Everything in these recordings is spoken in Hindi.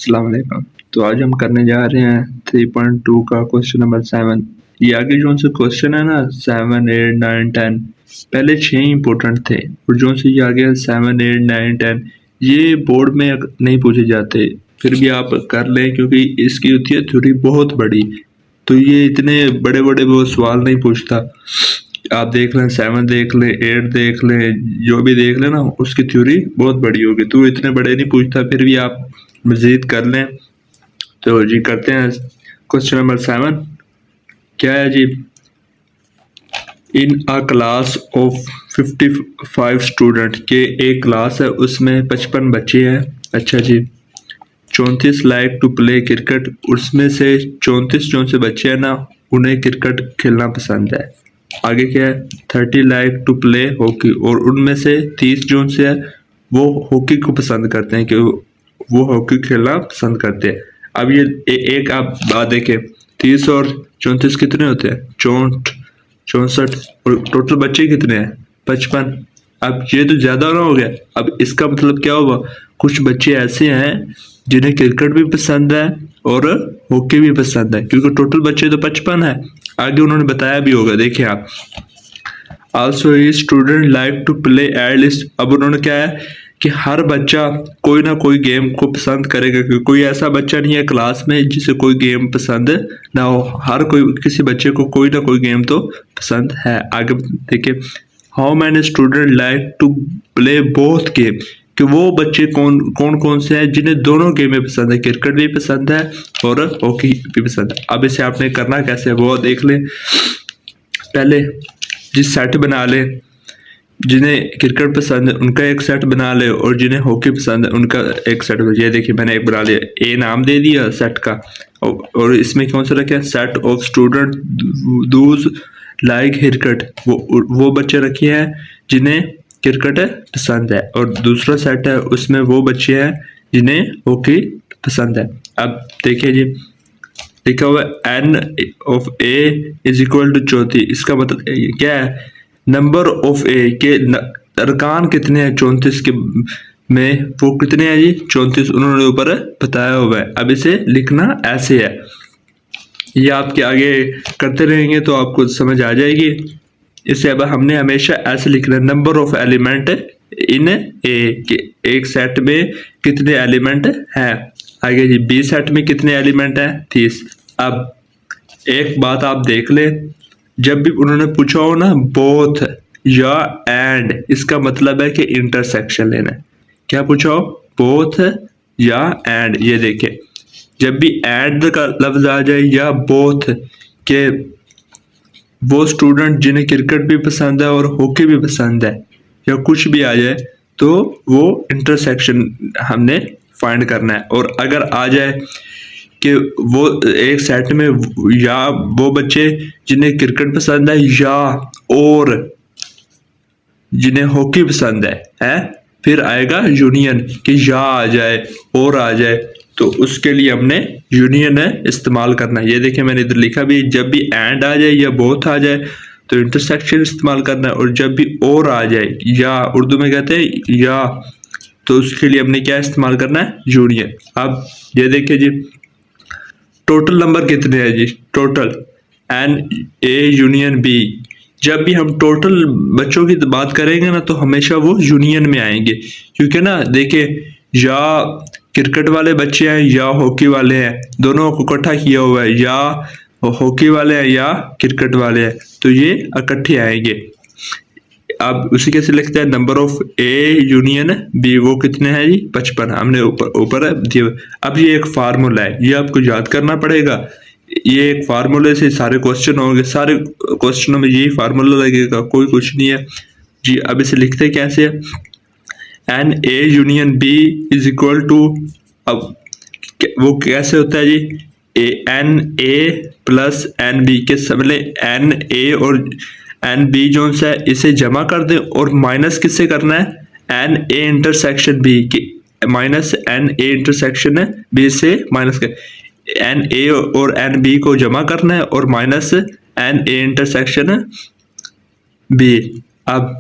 अस्सलाम वालेकुम। तो आज हम करने जा रहे हैं 3.2 का क्वेश्चन नंबर 7। ये आगे जो से क्वेश्चन है ना 7, 8, 9, 10 पहले 6 इंपॉर्टेंट थे और जो से ये आगे 7, 8, 9, 10 ये बोर्ड में नहीं पूछे जाते, फिर भी आप कर लें क्योंकि इसकी होती है थ्योरी बहुत बड़ी। तो ये इतने बड़े बड़े वो सवाल नहीं पूछता। आप देख लें 7 देख लें 8 देख लें, जो भी देख लें ना उसकी थ्योरी बहुत बड़ी होगी, तो इतने बड़े नहीं पूछता, फिर भी आप मजीद कर लें। तो जी करते हैं क्वेश्चन नंबर 7। क्या है जी? इन अ क्लास ऑफ 55 स्टूडेंट के एक क्लास है, उसमें 55 बच्चे हैं। अच्छा जी। 34 लाइक टू प्ले क्रिकेट, उसमें से 34 जो से बच्चे हैं ना उन्हें क्रिकेट खेलना पसंद है। आगे क्या है? 30 लाइक टू प्ले हॉकी, और उनमें से 30 जो से है वो हॉकी को पसंद करते हैं कि वो हॉकी खेलना पसंद करते हैं। अब ये एक आप बात देखें, 30 और 34 कितने होते हैं? 64। और टोटल बच्चे कितने हैं? 55। अब ये तो ज्यादा ना हो गया। अब इसका मतलब क्या हुआ? कुछ बच्चे ऐसे हैं जिन्हें क्रिकेट भी पसंद है और हॉकी भी पसंद है, क्योंकि टोटल बच्चे तो 55 है। आगे उन्होंने बताया भी होगा, देखिए आप। Also he student like to play at least. अब उन्होंने क्या है कि हर बच्चा कोई ना कोई गेम को पसंद करेगा, क्योंकि कोई ऐसा बच्चा नहीं है क्लास में जिसे कोई गेम पसंद ना हो। हर कोई किसी बच्चे को कोई ना कोई गेम तो पसंद है। आगे देखिए, how many student like to play both game, कि वो बच्चे कौन कौन कौन से हैं जिन्हें दोनों गेमें पसंद है, क्रिकेट भी पसंद है और हॉकी भी पसंद है। अब इसे आपने करना कैसे है वो देख लें। पहले जिस सेट बना ले, जिन्हें क्रिकेट पसंद है उनका एक सेट बना ले और जिन्हें हॉकी पसंद है उनका एक सेट। ये देखिए मैंने एक बना लिया, ए नाम दे दिया सेट का, और इसमें कौन सा रखे? Set of student Dooj like cricket, वो बच्चे रखे हैं जिन्हें क्रिकेट पसंद है, और दूसरा सेट है उसमें वो बच्चे हैं जिन्हें हॉकी पसंद है। अब देखिए जी, लिखा हुआ N of A is equal to 34। इसका मतलब क्या है? नंबर ऑफ ए के अरकान कितने हैं 34 के में, वो कितने हैं जी? 34 उन्होंने ऊपर बताया हुआ है। अब इसे लिखना ऐसे है, ये आपके आगे करते रहेंगे तो आपको समझ आ जाएगी। इसे अब हमने हमेशा ऐसे लिखना है, नंबर ऑफ एलिमेंट इन ए के एक सेट में कितने एलिमेंट हैं। आगे जी, बी सेट में कितने एलिमेंट हैं? 30। अब एक बात आप देख ले, जब भी उन्होंने पूछा हो ना बोथ या एंड, इसका मतलब है कि इंटरसेक्शन लेना है। क्या पूछा हो? बोथ या एंड। ये देखिए, जब भी एंड का लफ्ज आ जाए या बोथ के, वो स्टूडेंट जिन्हें क्रिकेट भी पसंद है और हॉकी भी पसंद है, या कुछ भी आ जाए तो वो इंटरसेक्शन हमने फाइंड करना है। और अगर आ जाए कि वो एक सेट में या वो बच्चे जिन्हें क्रिकेट पसंद है या और जिन्हें हॉकी पसंद है, फिर आएगा यूनियन, कि या आ जाए और आ जाए, तो उसके लिए हमने यूनियन इस्तेमाल करना है। ये देखिए मैंने इधर लिखा भी, जब भी एंड आ जाए या बोथ आ जाए तो इंटरसेक्शन इस्तेमाल करना है, और जब भी और आ जाए या उर्दू में कहते हैं या, तो उसके लिए हमने क्या इस्तेमाल करना है? यूनियन। अब ये देखिए जी, टोटल नंबर कितने हैं जी? Total n A union B. जब भी हम टोटल बच्चों की बात करेंगे ना तो हमेशा वो यूनियन में आएंगे, क्योंकि ना देखिए, या क्रिकेट वाले बच्चे हैं या हॉकी वाले हैं, दोनों को इकट्ठा किया हुआ है, या हॉकी वाले हैं या क्रिकेट वाले हैं, तो ये इकट्ठे आएंगे। अब उसी कैसे लिखते हैं? Number of A union B, वो कितने हैं जी? 55 हमने ऊपर ऊपर दिए। अब ये एक फार्मूला है, ये आपको याद करना पड़ेगा। ये एक फार्मूले से सारे क्वेश्चन होंगे, सारे क्वेश्चनों में यही फार्मूला लगेगा, कोई कुछ नहीं है जी। अब इसे लिखते कैसे है? N A union B is equal to, अब वो कैसे होता है जी? N A plus n B के सबले एन ए और एन बी जो है इसे जमा कर दे, और माइनस किससे करना है? एन ए इंटरसेक्शन बी के, minus N A intersection B से माइनस कर, एन ए और एन बी को जमा करना है और minus N A intersection B. अब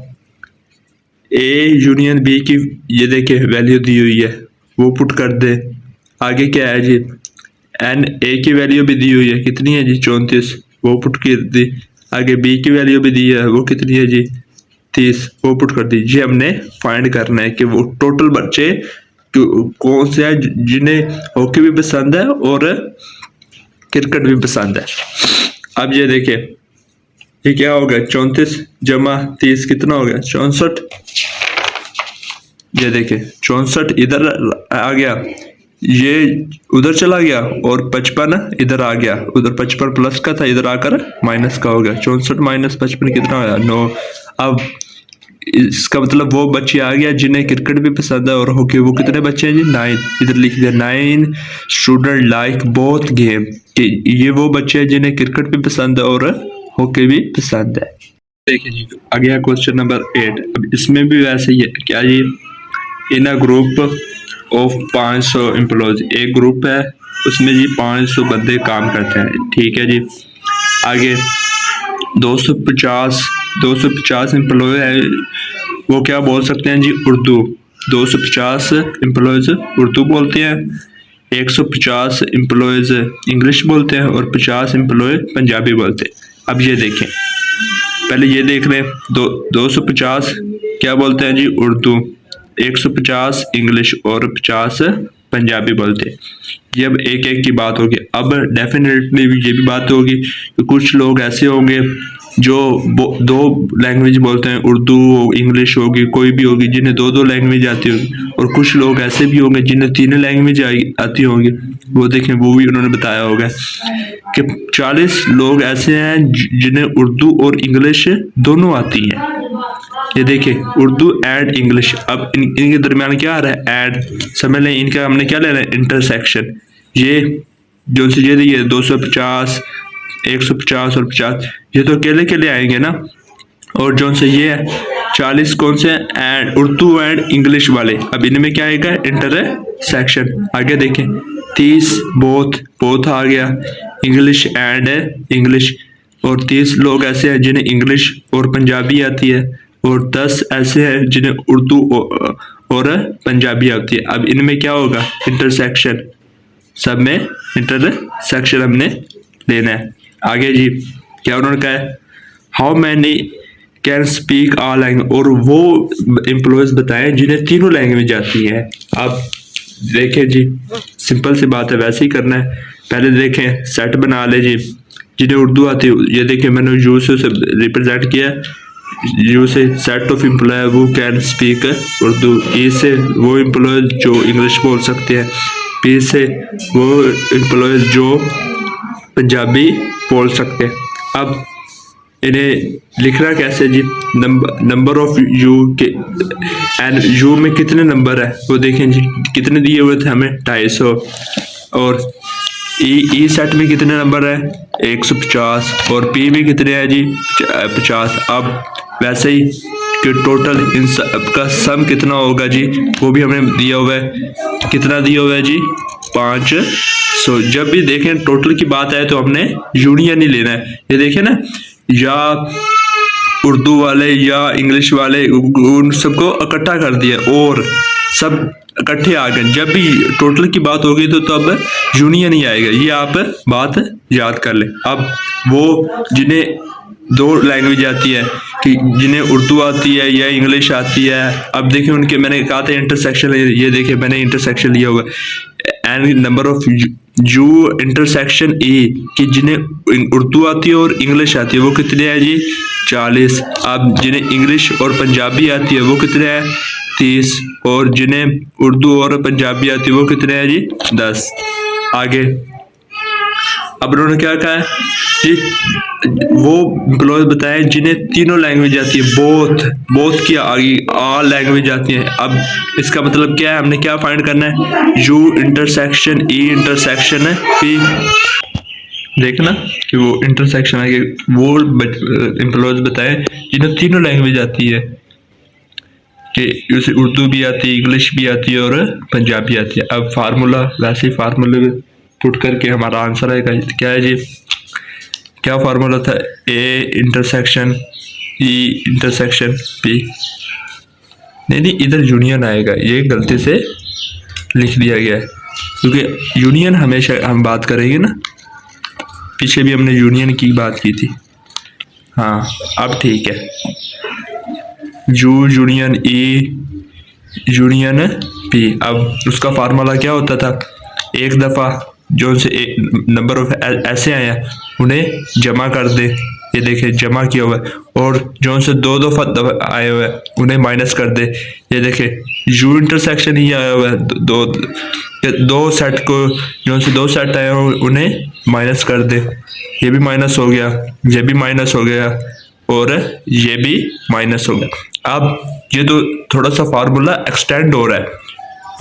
ए यूनियन बी की ये देखिए वैल्यू दी हुई है, वो पुट कर दे। आगे क्या है जी, एन ए की वैल्यू भी दी हुई है, कितनी है जी 34, वो पुट कर दी। आगे बी की वैल्यू भी दी है, वो कितनी है जी 30, वो पुट कर दी। ये हमने फाइंड करना है कि वो टोटल बच्चे कौन से हैं जिन्हें हॉकी भी पसंद है और क्रिकेट भी पसंद है। अब ये देखिए, ये क्या हो गया, 34 जमा 30 कितना हो गया 64। ये देखिए 64 इधर आ गया, ये उधर चला गया और 55 इधर आ गया, उधर 55 प्लस का था, इधर आकर माइनस का हो गया। 64 माइनस 55 कितना होगा 9। अब इसका मतलब वो बच्चे आ गया जिन्हें क्रिकेट भी पसंद है और हॉकी। वो कितने बच्चे हैं जी 9, इधर लिख दिया 9 स्टूडेंट लाइक बोथ गेम, कि ये वो बच्चे हैं जिन्हें क्रिकेट भी पसंद है और हॉकी भी पसंद है। देखिए जी आ गया क्वेश्चन नंबर 8। अब इसमें भी वैसे ही है, क्या जी, इन अ ग्रुप ऑफ 500 एम्प्लॉयज, एक ग्रुप है उसमें जी 500 बंदे काम करते हैं, ठीक है जी। आगे 250 एम्प्लॉय है, वो क्या बोल सकते हैं जी उर्दू। 250 एम्प्लॉयज उर्दू बोलते हैं, 150 एम्प्लॉयज इंग्लिश बोलते हैं और 50 एम्प्लॉय पंजाबी बोलते हैं। अब ये देखें, पहले ये देख रहे हैं, 250 क्या बोलते हैं जी उर्दू, 150 इंग्लिश और 50 पंजाबी बोलते हैं। ये अब एक एक की बात होगी। अब डेफिनेटली ये भी बात होगी कि कुछ लोग ऐसे होंगे जो दो लैंग्वेज बोलते हैं, उर्दू इंग्लिश होगी, कोई भी होगी जिन्हें दो लैंग्वेज आती होगी, और कुछ लोग ऐसे भी होंगे जिन्हें 3 लैंग्वेज आती होंगी। वो देखें, वो भी उन्होंने बताया होगा कि 40 लोग ऐसे हैं जिन्हें उर्दू और इंग्लिश दोनों आती है। ये देखिए उर्दू एंड इंग्लिश। अब इनके दरमियान क्या आ रहा है, ऐड, समझ लें इनका हमने क्या लेना है, इंटरसेक्शन। ये जो सी ये दी है 250 150 और 50, ये तो अकेले के लिए आएंगे ना। और जो से ये है 40 कौन से एंड उर्दू एंड इंग्लिश वाले, अब इनमें क्या आएगा, इंटरसेक्शन। आगे देखें 30 बोथ आ गया, इंग्लिश एंड इंग्लिश, और 30 लोग ऐसे हैं जिन्हें इंग्लिश और पंजाबी आती है, और 10 ऐसे हैं जिन्हें उर्दू और पंजाबी आती है। अब इनमें क्या होगा, इंटरसेक्शन, सब में इंटरसेक्शन हमने लेना है। आगे जी क्या उन्होंने कहा है, how many can speak all language, और वो एम्प्लॉयज बताएं जिन्हें तीनों लैंग्वेज आती है। अब देखें जी, सिंपल सी बात है, वैसे ही करना है। पहले देखें सेट बना ले जी, जिन्हें उर्दू आती है, ये देखें मैंने यू से रिप्रेजेंट किया, यू से सेट ऑफ एम्प्लॉय वो कैन स्पीक उर्दू, ई से वो एम्प्लॉय जो इंग्लिश बोल सकते हैं, पी से वो एम्प्लॉय जो पंजाबी बोल सकते हैं। अब इन्हें लिखना कैसे जी, नंबर ऑफ यू के, एंड यू में कितने नंबर है वो देखें जी, कितने दिए हुए थे हमें 250, और ई सेट में कितने नंबर है 150, और पी भी कितने हैं जी 50। अब वैसे ही कि टोटल इन सब का सम कितना होगा जी, वो भी हमें दिया हुआ है, कितना दिया हुआ है जी 500। जब भी देखें टोटल की बात आए तो हमने यूनियन ही लेना है। ये देखें ना, या उर्दू वाले या इंग्लिश वाले उन सबको इकट्ठा कर दिया और सब इकट्ठे आ गए। जब भी टोटल की बात होगी तो तब यूनियन ही आएगा, ये आप बात याद कर लें। अब वो जिन्हें 2 लैंग्वेज आती है, कि जिन्हें उर्दू आती है या इंग्लिश आती है, अब देखिए उनके मैंने कहा था इंटरसेक्शन, ये देखिए मैंने इंटरसेक्शन लिया हुआ and number of you intersection A, कि जिन्हें उर्दू आती है और इंग्लिश आती है वो कितने हैं जी 40। अब जिन्हें इंग्लिश और पंजाबी आती है वो कितने हैं 30, और जिन्हें उर्दू और पंजाबी आती है वो कितने हैं जी 10। आगे अब उन्होंने क्या कहा है जी, वो एम्प्लॉयज बताएं जिन्हें तीनों लैंग्वेज आती है, बोथ की आगे ऑल लैंग्वेज आती है। अब इसका मतलब क्या है, हमने क्या फाइंड करना है, यू इंटरसेक्शन ई इंटरसेक्शन है पी, देखना कि वो इंटरसेक्शन आगे वो एम्प्लॉयज बताएं जिन्हें तीनों लैंग्वेज आती है, कि उसे उर्दू भी आती है, इंग्लिश भी आती है और पंजाबी आती है। अब फार्मूला वैसे ही फार्मूले पुट करके हमारा आंसर आएगा, क्या है जी, क्या फार्मूला था, A intersection E intersection P, नहीं इधर यूनियन आएगा, ये गलती से लिख दिया गया है। क्योंकि यूनियन हमेशा हम बात करेंगे ना, पीछे भी हमने यूनियन की बात की थी। हाँ अब ठीक है, यूनियन ई यूनियन पी। अब उसका फार्मूला क्या होता था, एक दफ़ा जो से नंबर ऑफ ऐसे आए हैं उन्हें जमा कर दे, ये देखे जमा किया हुआ है, और जो से दो दफ़ा आए हुए हैं उन्हें माइनस कर दे, ये देखे यू इंटरसेक्शन ही आया हुआ है, दो सेट को जो से दो सेट आए हुए उन्हें माइनस कर दे, ये भी माइनस हो गया, ये भी माइनस हो गया और ये भी माइनस हो गया। अब ये तो थोड़ा सा फार्मूला एक्सटेंड हो रहा है,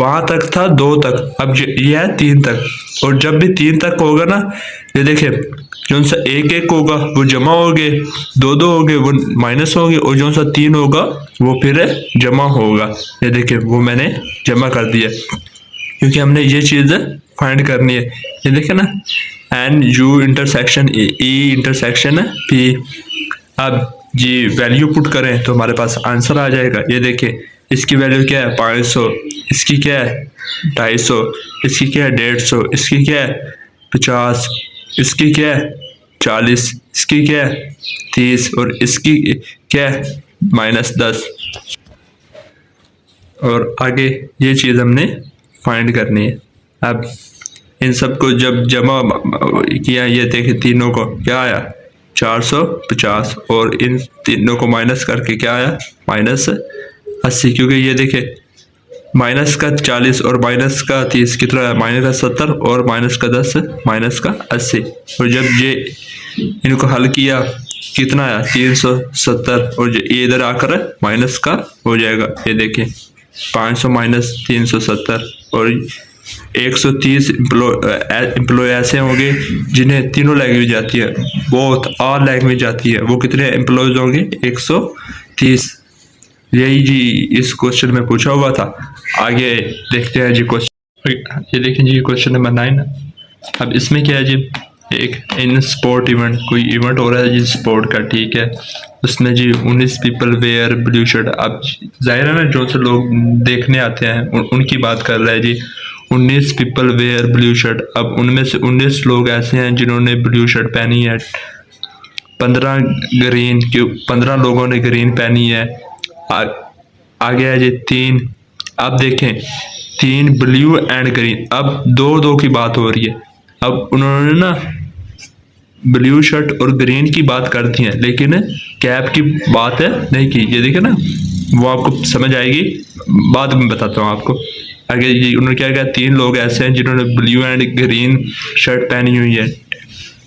वहां तक था दो तक, अब ये है तीन तक, और जब भी तीन तक होगा ना, ये देखिए जो सा एक एक होगा वो जमा हो गए, दो दो हो गए वो माइनस हो गए, और जो सा तीन होगा वो फिर जमा होगा, ये देखिए वो मैंने जमा कर दिया, क्योंकि हमने ये चीज़ फाइंड करनी है। ये देखे ना, N U intersection E intersection P. अब जी वैल्यू पुट करें तो हमारे पास आंसर आ जाएगा। ये देखिए इसकी वैल्यू क्या है 500, इसकी क्या है 250, इसकी क्या है 150, इसकी क्या है 50, इसकी क्या है 40, इसकी क्या है 30 और इसकी क्या है -10। और आगे ये चीज़ हमने फाइंड करनी है। अब इन सबको जब जमा किया, ये देखे तीनों को क्या आया 450, और इन तीनों को माइनस करके क्या आया -80, क्योंकि ये देखे माइनस का 40 और माइनस का 30 कितना है -70 और माइनस का 10 माइनस का 80, और जब ये इनको हल किया कितना आया 370, और ये इधर आकर माइनस का हो जाएगा। ये देखें 500 माइनस 370, और 130 एम्प्लॉय ऐसे होंगे जिन्हें तीनों लैंग्वेज आती है, बहुत ऑल लैंग्वेज आती है, वो कितने एम्प्लॉयज होंगे 130। यही जी इस क्वेश्चन में पूछा हुआ था। आगे देखते हैं जी क्वेश्चन, ये देखें जी क्वेश्चन नंबर 9। अब इसमें क्या है जी, एक इन स्पोर्ट इवेंट, कोई इवेंट हो रहा है जी स्पोर्ट का, ठीक है, उसमें जी 19 पीपल वेयर ब्लू शर्ट। अब जाहिर है ना जो से लोग देखने आते हैं उनकी बात कर रहा है जी, 19 पीपल वेयर ब्लू शर्ट। अब उनमें से 19 लोग ऐसे हैं जिन्होंने ब्लू शर्ट पहनी है, 15 लोगों ने ग्रीन पहनी है। आगे है जी 3, अब देखें 3 ब्लू एंड ग्रीन। अब दो की बात हो रही है, अब उन्होंने ना ब्लू शर्ट और ग्रीन की बात कर दी है, लेकिन कैप की बात नहीं की। ये देखिए ना, वो आपको समझ आएगी, बाद में बताता हूँ आपको। आगे ये उन्होंने क्या कहा, 3 लोग ऐसे हैं जिन्होंने ब्लू एंड ग्रीन शर्ट पहनी हुई है,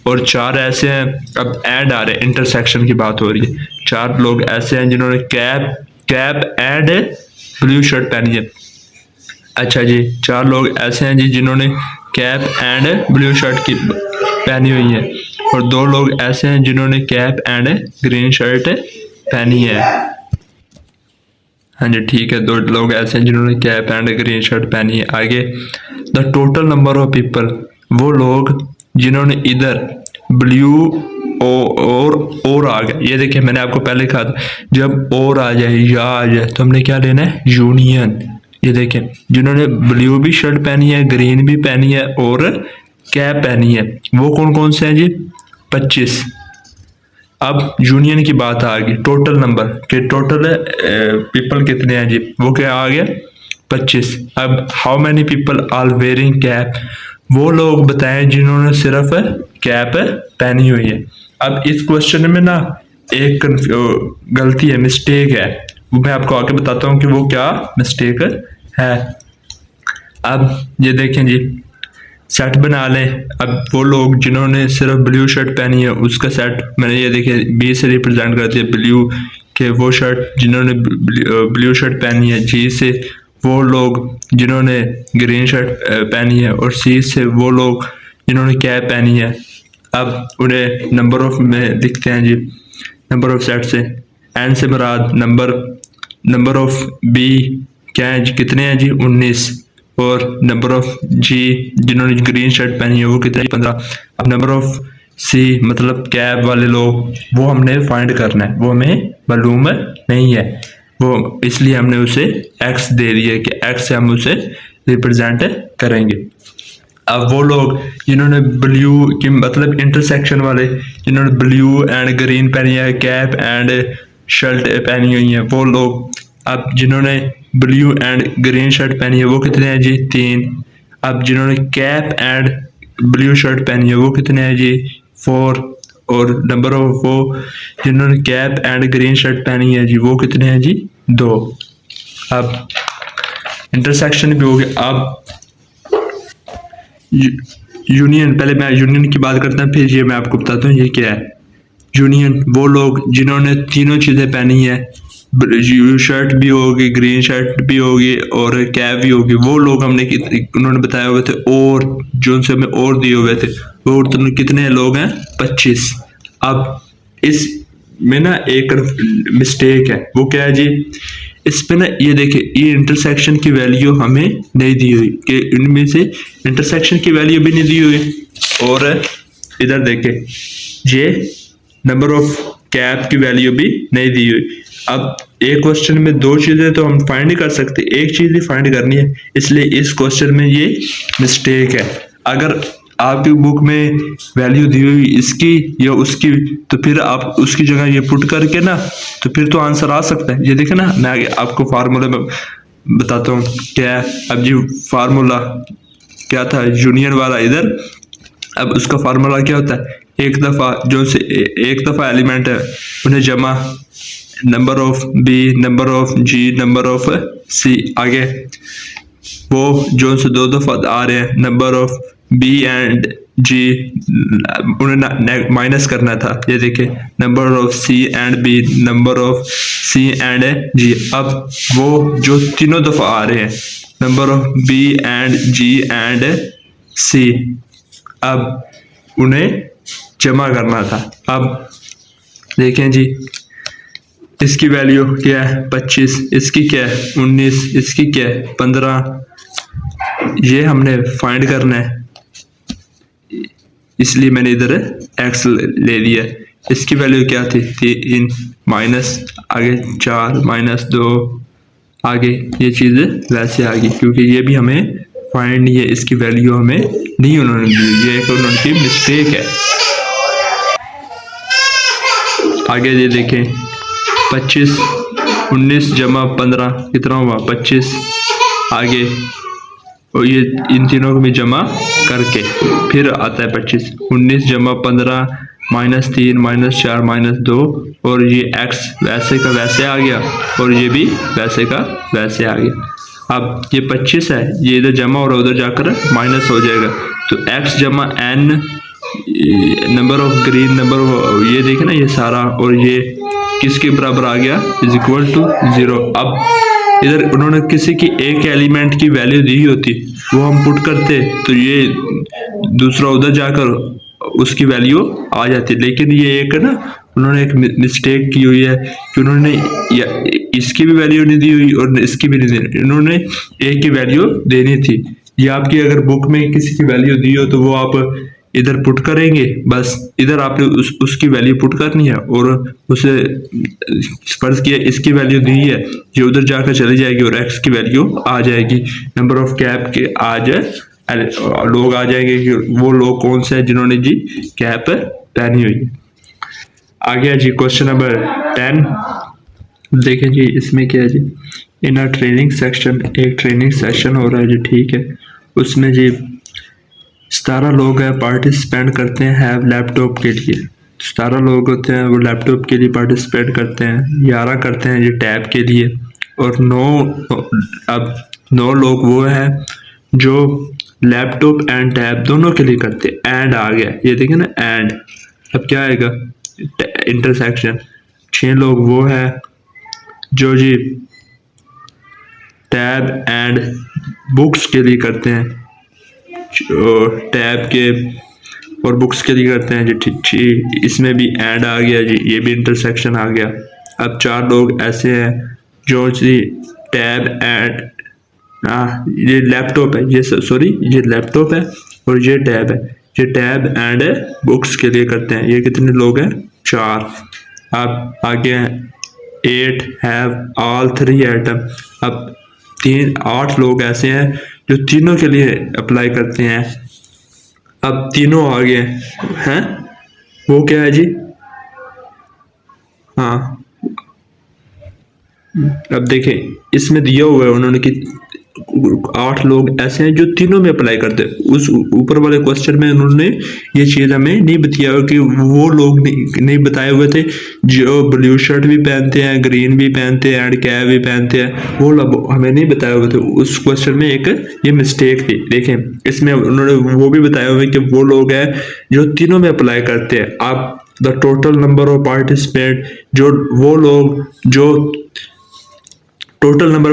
और 4 ऐसे हैं, अब एंड आ रहे इंटरसेक्शन की बात हो रही है, 4 लोग ऐसे हैं जिन्होंने कैप एंड ब्लू शर्ट पहनी है। अच्छा जी 4 लोग ऐसे हैं जी जिन्होंने कैप एंड ब्लू शर्ट की पहनी हुई है, और 2 लोग ऐसे हैं जिन्होंने कैप एंड ग्रीन शर्ट पहनी है। हाँ जी ठीक है, 2 लोग ऐसे हैं जिन्होंने कैप एंड ग्रीन शर्ट पहनी है। आगे the total number of people, वो लोग जिन्होंने इधर ब्लू और आ गया। ये देखिए मैंने आपको पहले कहा था, जब और आ जाए या आ जाए तो हमने क्या लेना है यूनियन। ये देखें जिन्होंने ब्लू भी शर्ट पहनी है, ग्रीन भी पहनी है और कैप पहनी है, वो कौन कौन से हैं जी 25। अब यूनियन की बात आ गई, टोटल नंबर के टोटल पीपल कितने हैं जी, वो क्या आ गया 25। अब how many people are wearing cap, वो लोग बताएं जिन्होंने सिर्फ कैप पहनी हुई है। अब इस क्वेश्चन में ना एक गलती है, मिस्टेक है, वो मैं आपको आगे बताता हूँ कि वो क्या मिस्टेक है। अब ये देखें जी सेट बना लें। अब वो लोग जिन्होंने सिर्फ ब्लू शर्ट पहनी है उसका सेट मैंने ये देखिए बी से रिप्रेजेंट कर दिया ब्लू के, वो शर्ट जिन्होंने ब्लू शर्ट पहनी है, जी से वो लोग जिन्होंने ग्रीन शर्ट पहनी है, और सी से वो लोग जिन्होंने कैप पहनी है। अब उन्हें नंबर ऑफ में लिखते हैं जी, नंबर ऑफ सेट से, एन से मुराद नंबर ऑफ बी क्या है जी, कितने हैं जी 19, और नंबर ऑफ जी जिन्होंने ग्रीन शर्ट पहनी है वो कितने 15। अब नंबर ऑफ सी मतलब कैब वाले लोग, वो हमने फाइंड करना है, वो हमें मालूम नहीं है, वो इसलिए हमने उसे एक्स दे दिया कि एक्स से हम उसे रिप्रेजेंट करेंगे। अब वो लोग जिन्होंने ब्लू की मतलब इंटरसेक्शन वाले जिन्होंने ब्लू एंड ग्रीन पहनी है, कैप एंड शर्ट पहनी हुई है वो लोग, अब जिन्होंने ब्लू एंड ग्रीन शर्ट पहनी है वो कितने हैं जी? 3। अब जिन्होंने कैप एंड ब्लू शर्ट पहनी है वो कितने हैं जी? 4। और नंबर ऑफ वो जिन्होंने कैप एंड ग्रीन शर्ट पहनी है जी वो कितने हैं जी? 2। अब इंटरसेक्शन भी हो गया। अब यूनियन, पहले मैं यूनियन की बात करता हूँ फिर ये मैं आपको बताता हूँ ये क्या है। यूनियन वो लोग जिन्होंने तीनों चीज़ें पहनी है, ब्लू शर्ट भी होगी, ग्रीन शर्ट भी होगी और कैप भी होगी, वो लोग हमने उन्होंने बताए हुए थे और जो उनसे हमें और दिए हुए थे वो कितने लोग हैं? 25। अब इस में ना एक मिस्टेक है, वो क्या है जी? इस पे ना ये देखिए ये इंटरसेक्शन की वैल्यू हमें नहीं दी हुई कि इनमें से इंटरसेक्शन की वैल्यू भी नहीं दी हुई और इधर देखे ये नंबर ऑफ कैप की वैल्यू भी नहीं दी हुई। अब एक क्वेश्चन में दो चीजें तो हम फाइंड नहीं कर सकते, एक चीज ही फाइंड करनी है, इसलिए इस क्वेश्चन में ये मिस्टेक है। अगर आपकी बुक में वैल्यू दी हुई इसकी या उसकी तो फिर आप उसकी जगह ये पुट करके ना तो फिर तो आंसर आ सकता है। ये देखे ना मैं आगे आपको फार्मूला में बताता हूँ क्या है। अब जी फार्मूला क्या था यूनियन वाला इधर, अब उसका फार्मूला क्या होता है? एक दफा जो से एक दफा एलिमेंट है उन्हें जमा number of B, number of G, number of C, आगे वो जो से दो दफा आ रहे हैं number of B and G उन्हें माइनस करना था। ये देखिए number of C and B, number of C and G. अब वो जो तीनों दफा आ रहे हैं number of B and G and C, अब उन्हें जमा करना था। अब देखें जी इसकी वैल्यू क्या है? 25, इसकी क्या है? 19, इसकी क्या है? 15। ये हमने फाइंड करना है इसलिए मैंने इधर x ले लिया। इसकी वैल्यू क्या थी? 3 माइनस आगे 4 माइनस 2, आगे ये चीज़ वैसे आ गई क्योंकि ये भी हमें फाइंड नहीं है, इसकी वैल्यू हमें नहीं उन्होंने दी, ये एक उनकी मिस्टेक है। आगे ये देखें 25 19 जमा 15 कितना हुआ? 25। आगे और ये इन तीनों को भी जमा करके फिर आता है 25। 19 जमा 15 माइनस 3 माइनस 4 माइनस 2 और ये x वैसे का वैसे आ गया और ये भी वैसे का वैसे आ गया। अब ये 25 है, ये इधर जमा और उधर जाकर माइनस हो जाएगा तो x जमा n number of green number ये देखे ना ये सारा और ये किसके बराबर आ गया? Is equal to 0। अब इधर उन्होंने किसी की एक एलिमेंट की वैल्यू दी होती वो हम पुट करते तो ये दूसरा उधर जाकर उसकी वैल्यू आ जाती, लेकिन ये एक ना उन्होंने एक मिस्टेक की हुई है कि उन्होंने इसकी भी वैल्यू नहीं दी हुई और इसकी भी नहीं दी, इन्होंने एक की वैल्यू देनी थी। ये आपकी अगर बुक में किसी की वैल्यू दी हो तो वो आप इधर पुट करेंगे, बस इधर आपने उसकी वैल्यू पुट करनी है और उसे फर्ज किया इसकी वैल्यू दी है ये उधर जाकर चली जाएगी और x की वैल्यू आ जाएगी। नंबर ऑफ कैप के आज लोग आ जाएंगे कि वो लोग कौन से हैं जिन्होंने जी कैप पहनी हुई है। आगे जी क्वेश्चन नंबर 10 देखें जी इसमें क्या है जी, इन अ ट्रेनिंग सेक्शन, एक ट्रेनिंग सेशन हो रहा है जी, ठीक है, उसमें जी 17 लोग हैं पार्टिसिपेंट करते हैं हैव लैपटॉप के लिए। 17 लोग होते हैं वो लैपटॉप के लिए पार्टिसिपेट करते हैं, 11 करते हैं ये टैब के लिए और 9 लोग वो हैं जो लैपटॉप एंड टैब दोनों के लिए करते हैं। एंड आ गया ये देखें ना एंड, अब क्या आएगा? इंटरसेक्शन। 6 लोग वो हैं जो जी टैब एंड बुक्स के लिए करते हैं, टैब के और बुक्स के लिए करते हैं जी, ठीक, इसमें भी एंड आ गया जी, ये भी इंटरसेक्शन आ गया। अब 4 लोग ऐसे हैं जो जी टैब एंड ये लैपटॉप है, ये सॉरी ये लैपटॉप है और ये टैब है, ये टैब एंड बुक्स के लिए करते हैं। ये कितने लोग हैं? 4। अब आगे 8 हैव ऑल 3 आइटम। अब 8 लोग ऐसे हैं जो तीनों के लिए अप्लाई करते हैं अब तीनों आ गए हैं, वो क्या है जी? हाँ, अब देखें इसमें दिया हुआ है उन्होंने कि 8 लोग ऐसे हैं जो तीनों में अप्लाई करते हैं। उस ऊपर वाले क्वेश्चन में उन्होंने ये चीज हमें नहीं बताया कि वो लोग नहीं बताए हुए थे जो ब्लू शर्ट भी पहनते हैं, ग्रीन भी पहनते हैं एंड कैप भी पहनते हैं, वो लोग हमें नहीं बताए हुए थे। उस क्वेश्चन में एक ये मिस्टेक थी। देखें इसमें उन्होंने वो भी बताया हुआ है कि वो लोग हैं जो तीनों में अप्लाई करते हैं। आप the total number of participant, जो वो लोग जो टोटल नंबर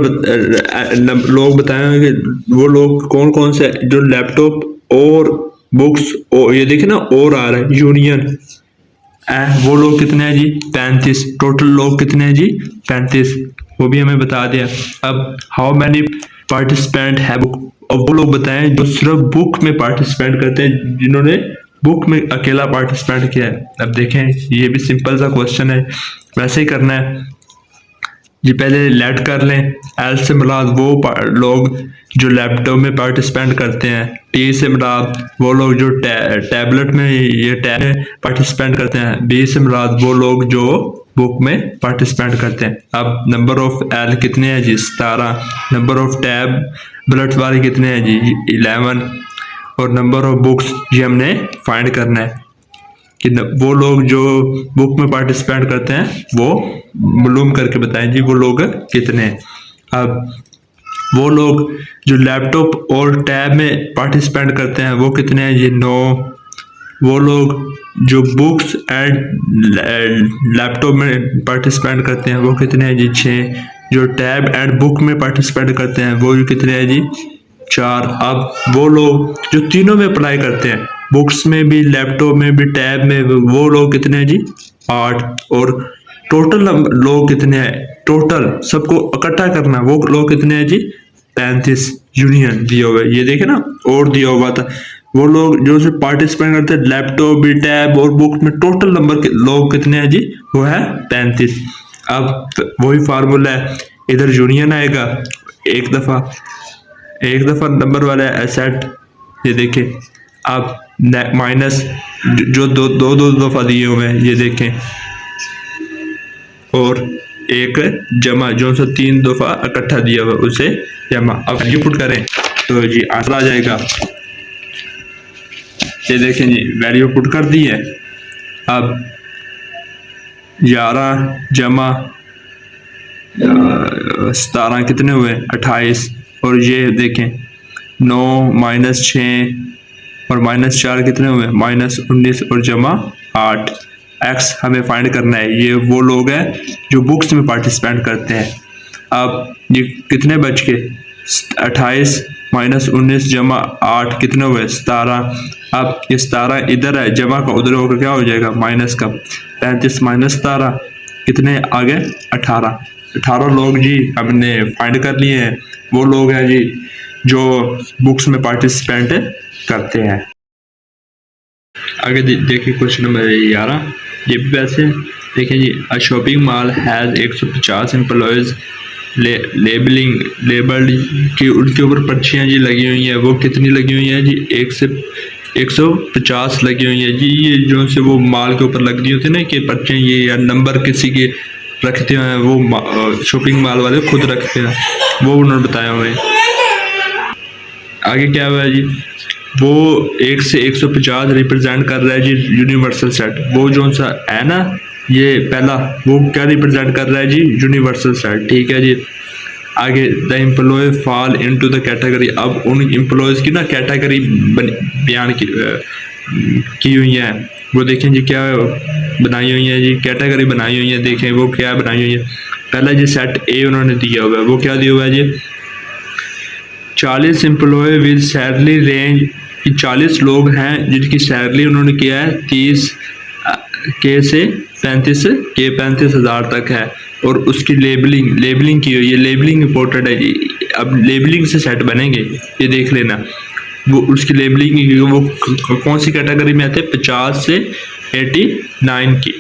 लोग बताए कि वो लोग कौन कौन से जो लैपटॉप और बुक्स और ये देखे ना और आ रहा है यूनियन, वो लोग कितने हैं जी? 35। टोटल लोग कितने हैं जी? 35। वो भी हमें बता दिया। अब हाउ मैनी पार्टिसिपेंट है बुक, और वो लोग बताएं जो सिर्फ बुक में पार्टिसिपेंट करते हैं, जिन्होंने बुक में अकेला पार्टिसिपेंट किया है। अब देखें ये भी सिंपल सा क्वेश्चन है, वैसे ही करना है जी। पहले लेट कर लें, एल से मुराद वो लोग जो लैपटॉप में पार्टिसिपेंट करते हैं, टी से मुराद वो लोग जो टैबलेट में ये टैब में पार्टिसिपेंट करते हैं, बी से मुराद वो लोग जो बुक में पार्टिसिपेंट करते हैं। अब नंबर ऑफ एल कितने हैं जी? 17। नंबर ऑफ टैबलेट वाले कितने हैं जी? 11। और नंबर ऑफ बुक्स ये हमने फाइंड करना है कि वो लोग जो बुक में पार्टिसिपेट करते हैं वो मालूम करके बताएं जी वो लोग कितने हैं। अब वो लोग जो लैपटॉप और टैब में पार्टिसिपेट करते हैं वो कितने हैं जी? 9। वो लोग जो बुक्स एंड लैपटॉप में पार्टिसिपेट करते हैं वो कितने हैं जी? 6। जो टैब एंड बुक में पार्टिसिपेट करते हैं वो कितने हैं जी? 4। अब वो लोग जो तीनों में अप्लाई करते हैं, बुक्स में भी लैपटॉप में भी टैब में भी, वो लोग कितने हैं जी? 8। और टोटल लोग कितने हैं? टोटल सबको इकट्ठा करना, वो लोग कितने हैं जी? 35। यूनियन दिया हुआ है, ये देखे ना और दिया हुआ था। वो लोग जो से पार्टिसिपेट करते हैं लैपटॉप भी टैब और बुक में, टोटल नंबर के लोग कितने हैं जी? वो है 35। अब वही फार्मूला है, इधर यूनियन आएगा एक दफा नंबर वाला सेट, ये देखें। अब माइनस जो दो दफा दिए हुए हैं ये देखें, और एक जमा जो सा 3 दफा इकट्ठा दिया हुआ उसे जमा। अब वैल्यू पुट करें तो जी आंसर आ जाएगा। ये देखें जी वैल्यू पुट कर दी है। अब 11 जमा 17 कितने हुए? 28। और ये देखें 9 माइनस 6 और माइनस 4 कितने हुए? -19 और जमा 8। एक्स हमें फाइंड करना है। ये वो लोग हैं जो बुक्स में पार्टिसिपेट करते हैं। अब ये कितने बच के? 28 -19 जमा 8 कितने हुए? 17। अब ये 17 इधर है, जमा का उधर होकर क्या हो जाएगा? माइनस का। 35 माइनस 17 कितने आ गए? 18। 18 लोग जी हमने फाइंड कर लिए हैं, वो लोग हैं जी जो बुक्स में पार्टिसिपेंट करते हैं। आगे देखिए क्वेश्चन नंबर 11, ये भी वैसे देखें जी। A shopping mall has 150 employees labelled की उनके ऊपर पर्चियाँ जी लगी हुई हैं, वो कितनी लगी हुई हैं जी? 1 से 150 लगी हुई है जी। ये जो से वो माल के ऊपर लग रही होती है ना कि पर्चियाँ, ये या नंबर किसी के रखते हैं, वो शॉपिंग मॉल वाले खुद रखते हैं, वो उन्होंने बताया हुआ है। आगे क्या हुआ है जी? वो 1 से 150 रिप्रेजेंट कर रहा है जी यूनिवर्सल सेट। वो जो सा है ना ये पहला, वो क्या रिप्रेजेंट कर रहा है जी? Universal set. ठीक है जी। आगे the employ fall into the category. अब उन एम्प्लॉयज़ की ना कैटेगरी बयान की हुई है, वो देखें जी क्या बनाई हुई है जी? कैटेगरी बनाई हुई है। देखें वो क्या बनाई हुई है। पहला जी सेट ए उन्होंने दिया हुआ है, वो क्या दिया हुआ है जी? 40 एम्प्लॉय विद सैलरी रेंज, 40 लोग हैं जिनकी सैलरी उन्होंने किया है 30 के से 35 हज़ार तक है, और उसकी लेबलिंग की हुई है। लेबलिंग इंपॉर्टेंट है जी। अब लेबलिंग से सेट बनेंगे, ये देख लेना। वो उसकी लेबलिंग वो कौन सी कैटेगरी में आते हैं? 50 से 89 की।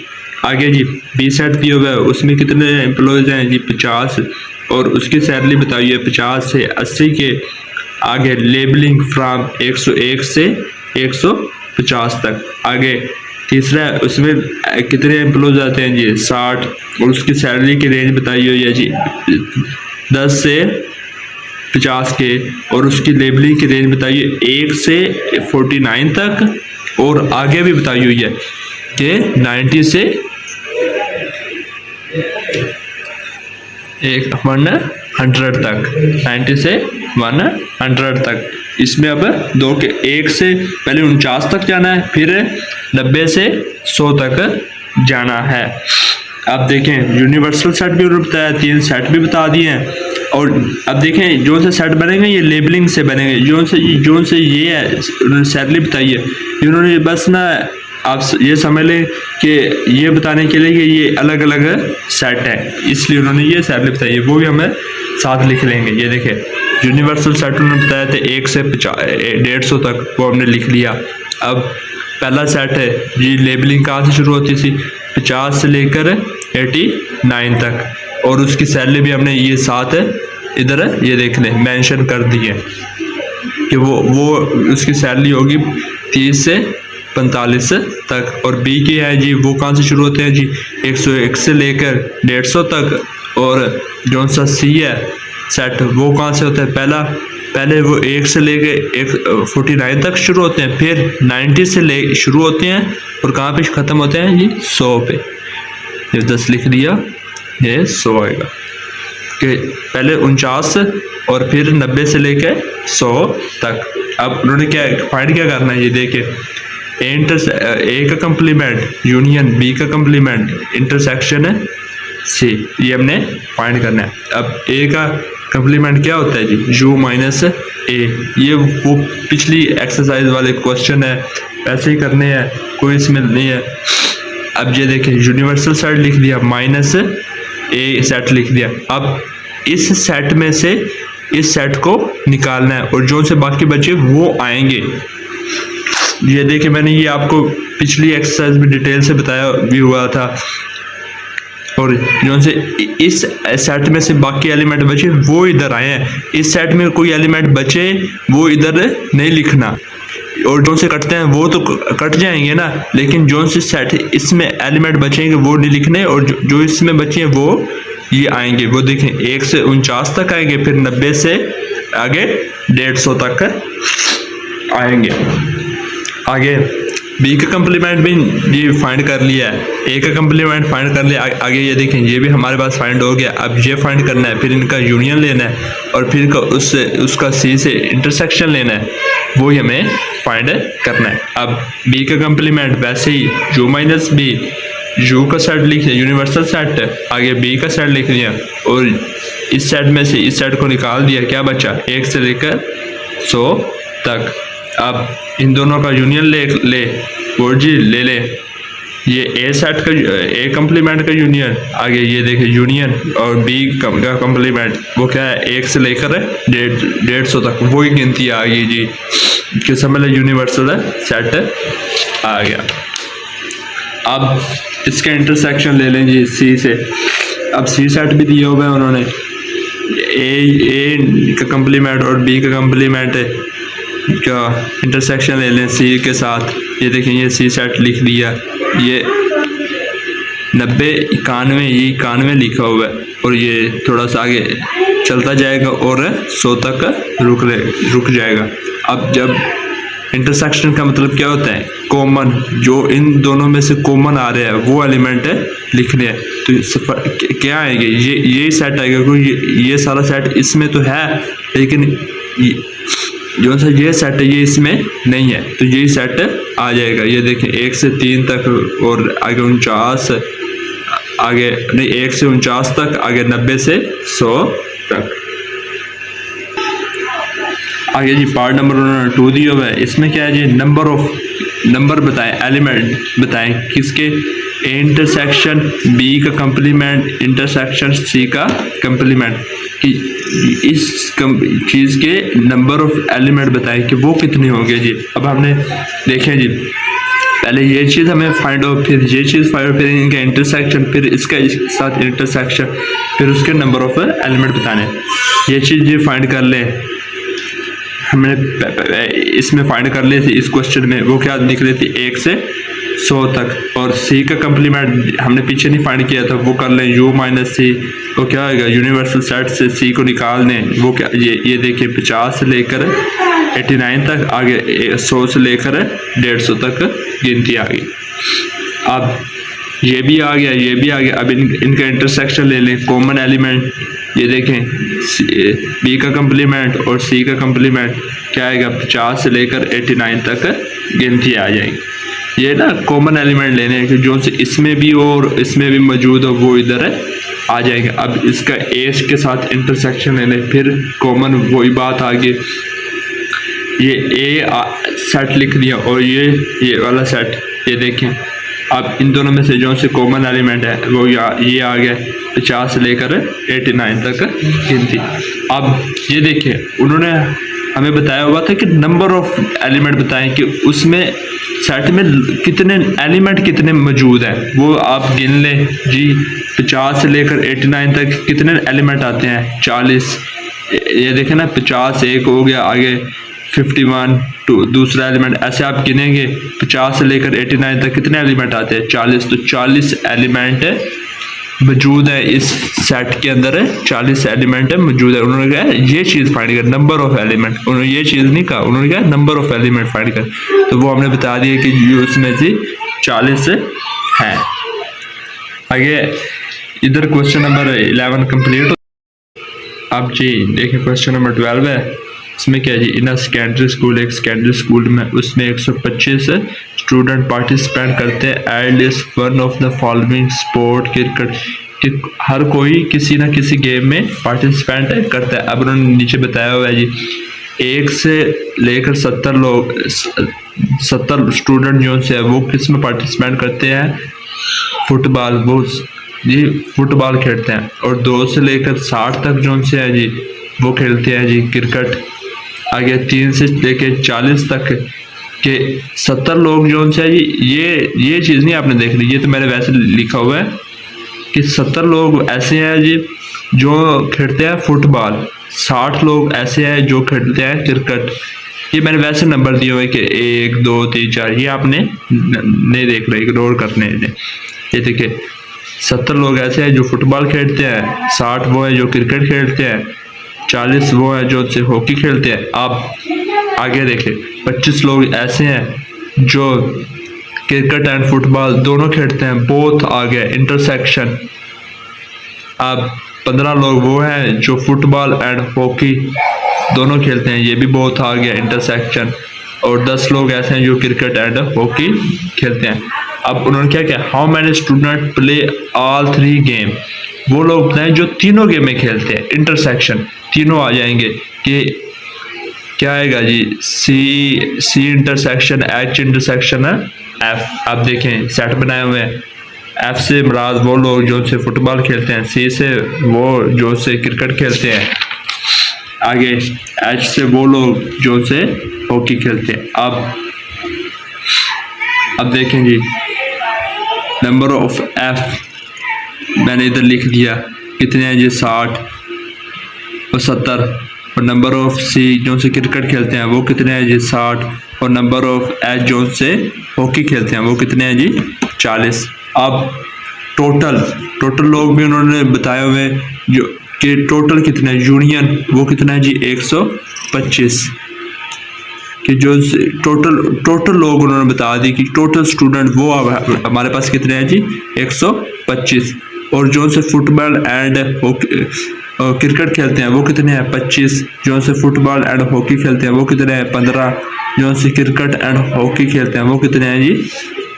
आगे जी बी सेट दिया हुआ है, उसमें कितने एम्प्लॉयज़ हैं जी? 50, और उसकी सैलरी बताई है 50 से 80 के। आगे लेबलिंग फ्रॉम 101 से 150 तक। आगे तीसरा है, उसमें कितने एम्प्लॉयज आते हैं जी 60, और उसकी सैलरी की रेंज बताई हुई है जी 10 से 50 के, और उसकी लेबलिंग की रेंज बताई है 1 से 49 तक, और आगे भी बताई हुई है कि 90 से 100 तक, 90 से 100 तक। इसमें अब दो के 1 से पहले 49 तक जाना है, फिर 90 से 100 तक जाना है। अब देखें यूनिवर्सल सेट भी उन्होंने बताया, 3 सेट भी बता दिए हैं। और अब देखें जो से सेट बनेंगे ये लेबलिंग से बनेंगे, जो से ये है उन्होंने सैलरी बताई है, उन्होंने बस ना आप ये समझ लें कि ये बताने के लिए कि ये अलग अलग सेट है, इसलिए उन्होंने ये सैलरी बताई है, वो भी हमें साथ लिख लेंगे। ये देखें यूनिवर्सल सेट उन्होंने बताया था 1 से 150 तक, वो हमने लिख लिया। अब पहला सेट है जी, लेबलिंग कहाँ से शुरू होती थी 50 से लेकर 89 तक, और उसकी सैलरी भी हमने ये साथ इधर ये देख लें मेंशन कर दी है कि वो उसकी सैलरी होगी 30 से 45 तक। और बी की है जी, वो कहाँ से शुरू होते हैं जी 101 से लेकर 150 तक, और जो सा सी है सेट वो कहाँ से होता है, पहले वो 1 से लेके 49 तक शुरू होते हैं, फिर 90 से ले शुरू होते हैं, और कहाँ पे ख़त्म होते हैं जी 100 पे। ये 10 लिख दिया, ये 100 आएगा कि पहले 49 और फिर 90 से लेके 100 तक। अब उन्होंने क्या फाइंड क्या करना है, ये देखें ए का कम्प्लीमेंट यूनियन बी का कम्प्लीमेंट इंटरसेक्शन है सी, ये हमने फाइंड करना है। अब ए का कम्प्लीमेंट क्या होता है जी u माइनस ए, ये वो पिछली एक्सरसाइज वाले क्वेश्चन है, ऐसे ही करने हैं, कोई इसमें नहीं है। अब ये देखें यूनिवर्सल सेट लिख दिया माइनस ए सेट लिख दिया। अब इस सेट में से इस सेट को निकालना है, और जो से बाकी बचे वो आएंगे। ये देखिए मैंने ये आपको पिछली एक्सरसाइज में डिटेल से बताया भी हुआ था, और जो से इस सेट में से बाकी एलिमेंट बचे वो इधर आए हैं, इस सेट में कोई एलिमेंट बचे वो इधर नहीं लिखना, और जो से कटते हैं वो तो कट जाएंगे ना, लेकिन जो से सेट इसमें एलिमेंट बचेंगे वो नहीं लिखने, और जो इसमें बचे हैं वो ये आएंगे। वो देखें 1 से 49 तक आएंगे, फिर 90 से आगे 150 तक आएंगे। आगे बी का कम्प्लीमेंट भी ये फाइंड कर लिया है, ए का कम्प्लीमेंट फाइंड कर लिया। आगे ये देखें ये भी हमारे पास फाइंड हो गया। अब ये फाइंड करना है, फिर इनका यूनियन लेना है, और फिर उसका सी से इंटरसेक्शन लेना है, वो ही हमें फाइंड करना है। अब बी का कम्प्लीमेंट वैसे ही u माइनस बी, यू का सेट लिख दिया यूनिवर्सल सेट, आगे बी का सेट लिख दिया, और इस सेट में से इस सेट को निकाल दिया, क्या बचा 1 से लेकर 100 तक। अब इन दोनों का यूनियन ले और जी ले ये ए सेट का ए कम्प्लीमेंट का यूनियन, आगे ये देखिए यूनियन और बी का कम्प्लीमेंट, वो क्या है 1 से लेकर 150 तक, वही गिनती आ गई जी, कि समझ लो यूनिवर्सल सेट आ गया। अब इसका इंटरसेक्शन ले लें जी सी से। अब सी सेट भी दिया हुआ है उन्होंने, ए का कम्प्लीमेंट और बी का कम्प्लीमेंट का इंटरसेक्शन ले लें सी के साथ। ये देखें ये सी सेट लिख दिया, ये 90 91 ये 91 लिखा हुआ है, और ये थोड़ा सा आगे चलता जाएगा और 100 तक रुक जाएगा। अब जब इंटरसेक्शन का मतलब क्या होता है, कॉमन, जो इन दोनों में से कॉमन आ रहे हैं वो एलिमेंट लिखने हैं, तो क्या आएंगे ये सेट आएगा, क्योंकि ये सारा सेट इसमें तो है, लेकिन जो सा ये सेट है ये इसमें नहीं है, तो यही सेट आ जाएगा। ये देखें 1 से 3 तक, और आगे 49 आगे नहीं 1 से 49 तक, आगे 90 से 100 तक। आगे जी पार्ट नंबर 2 दिया हुआ है, इसमें क्या है जी नंबर बताएं, एलिमेंट बताएं किसके, इंटरसेक्शन बी का कम्प्लीमेंट इंटरसेक्शन सी का कम्प्लीमेंट, कि इस चीज़ के नंबर ऑफ एलिमेंट बताएं कि वो कितने होंगे जी। अब हमने देखें जी पहले ये चीज़ हमें फाइंड आउट, फिर ये चीज़ फाइंड आउट, फिर इनका इंटरसेक्शन, फिर इसका इसके साथ इंटरसेक्शन, फिर उसके नंबर ऑफ एलिमेंट बताने। ये चीज़ ये फाइंड कर लें हमने इसमें फाइंड कर ली थी, इस क्वेश्चन में वो क्या निकले थी 1 से 100 तक। और सी का कम्प्लीमेंट हमने पीछे नहीं फाइंड किया था, वो कर लें u माइनस सी, वो क्या होगा यूनिवर्सल सेट से सी को निकाल दें, वो क्या ये देखिए 50 से लेकर 89 तक, आगे 100 से लेकर 150 तक गिनती आ गई। अब ये भी आ गया, ये भी आ गया। अब इनका इंटरसेक्शन ले लें, कॉमन एलिमेंट ये देखें, बी का कम्प्लीमेंट और सी का कम्प्लीमेंट क्या आएगा 50 से लेकर 89 तक गिनती आ जाएगी। ये ना कॉमन एलिमेंट लेने हैं कि जो से इसमें भी हो और इसमें भी मौजूद हो वो इधर आ जाएगा। अब इसका एज के साथ इंटरसेक्शन ले लें, फिर कॉमन वही बात आ गई, ये ए सेट लिख दिया और ये वाला सेट ये देखें। अब इन दोनों में से जो से कॉमन एलिमेंट है वो ये आ गया 50 से लेकर 89 तक गिनती। अब ये देखिए उन्होंने हमें बताया हुआ था कि नंबर ऑफ एलिमेंट बताएं कि उसमें सेट में कितने एलिमेंट कितने मौजूद हैं, वो आप गिन लें जी। 50 से लेकर 89 तक कितने एलिमेंट आते हैं 40, ये देखें ना 50 एक हो गया, आगे 51 दूसरा एलिमेंट, ऐसे आप गिनेंगे 50 से लेकर 89 तक कितने एलिमेंट आते हैं 40, तो 40 एलिमेंट मौजूद है इस सेट के अंदर है, 40 एलिमेंट मौजूद है। उन्होंने कहा ये चीज़ फाइंड कर, नंबर ऑफ एलिमेंट, उन्होंने ये चीज़ नहीं कहा, उन्होंने कहा नंबर ऑफ एलिमेंट फाइंड कर, तो वो हमने बता दिया कि उसमें से 40 है। आगे इधर क्वेश्चन नंबर 11 कंप्लीट। अब जी देखिए क्वेश्चन नंबर 12 है, इसमें क्या है जी, इन सेकेंडरी स्कूल, एक सेकेंडरी स्कूल में उसमें 125 स्टूडेंट पार्टिसिपेट करते हैं। At least one of the following sport, cricket, कि हर कोई किसी ना किसी गेम में पार्टिसिपेट करता है। अब उन्होंने नीचे बताया हुआ है जी 1 से लेकर 70 लोग 70 स्टूडेंट जो से है वो किस में पार्टिसिपेट करते हैं, फुटबॉल, वो जी फुटबॉल खेलते हैं। और 2 से लेकर 60 तक जो से है जी वो खेलते हैं जी क्रिकेट। आगे 3 से लेकर 40 तक के 70 लोग जो से जी, ये चीज़ नहीं आपने देख ली, ये तो मैंने वैसे लिखा हुआ है कि 70 लोग ऐसे हैं जी जो खेलते हैं फुटबॉल, 60 लोग ऐसे हैं जो खेलते हैं क्रिकेट। ये मैंने वैसे नंबर दिए हुए कि 1 2 3 4, ये आपने नहीं देख रहे, इग्नोर करने हैं। ये देखिए 70 लोग ऐसे हैं जो फुटबॉल खेलते हैं, 60 वो हैं जो क्रिकेट खेलते हैं, 40 वो हैं जो से हॉकी खेलते हैं। अब आगे देखें 25 लोग ऐसे हैं जो क्रिकेट एंड फुटबॉल दोनों खेलते हैं, बोथ आ गए इंटरसेक्शन। अब 15 लोग वो हैं जो फुटबॉल एंड हॉकी दोनों खेलते हैं, ये भी बोथ आ गया इंटरसेक्शन। और 10 लोग ऐसे हैं जो क्रिकेट एंड हॉकी खेलते हैं। अब उन्होंने क्या किया, how many student play all 3 game, वो लोग बताएं जो तीनों गेम में खेलते हैं, इंटरसेक्शन तीनों आ जाएंगे कि क्या आएगा जी, सी इंटरसेक्शन एच इंटरसेक्शन है एफ। आप देखें सेट बनाए हुए हैं, एफ से मुराद वो लोग जो से फुटबॉल खेलते हैं, सी से वो जो से क्रिकेट खेलते हैं, आगे एच से वो लोग जो से हॉकी खेलते हैं। अब देखें जी नंबर ऑफ एफ मैंने इधर लिख दिया कितने हैं जी 60 और 70, और नंबर ऑफ सी जो से क्रिकेट खेलते हैं वो कितने हैं जी 60, और नंबर ऑफ एच जो से हॉकी खेलते हैं वो कितने हैं जी 40। अब टोटल लोग भी उन्होंने बताए हुए जो कि टोटल कितना है, यूनियन वो कितना है जी 125, कि जो टोटल लोग उन्होंने बता दी कि टोटल स्टूडेंट वो हमारे पास कितने हैं जी 125, और जो से फुटबॉल एंड क्रिकेट खेलते हैं वो कितने हैं 25, जो से फुटबॉल एंड हॉकी खेलते हैं वो कितने हैं 15, जो से क्रिकेट एंड हॉकी खेलते हैं वो कितने हैं जी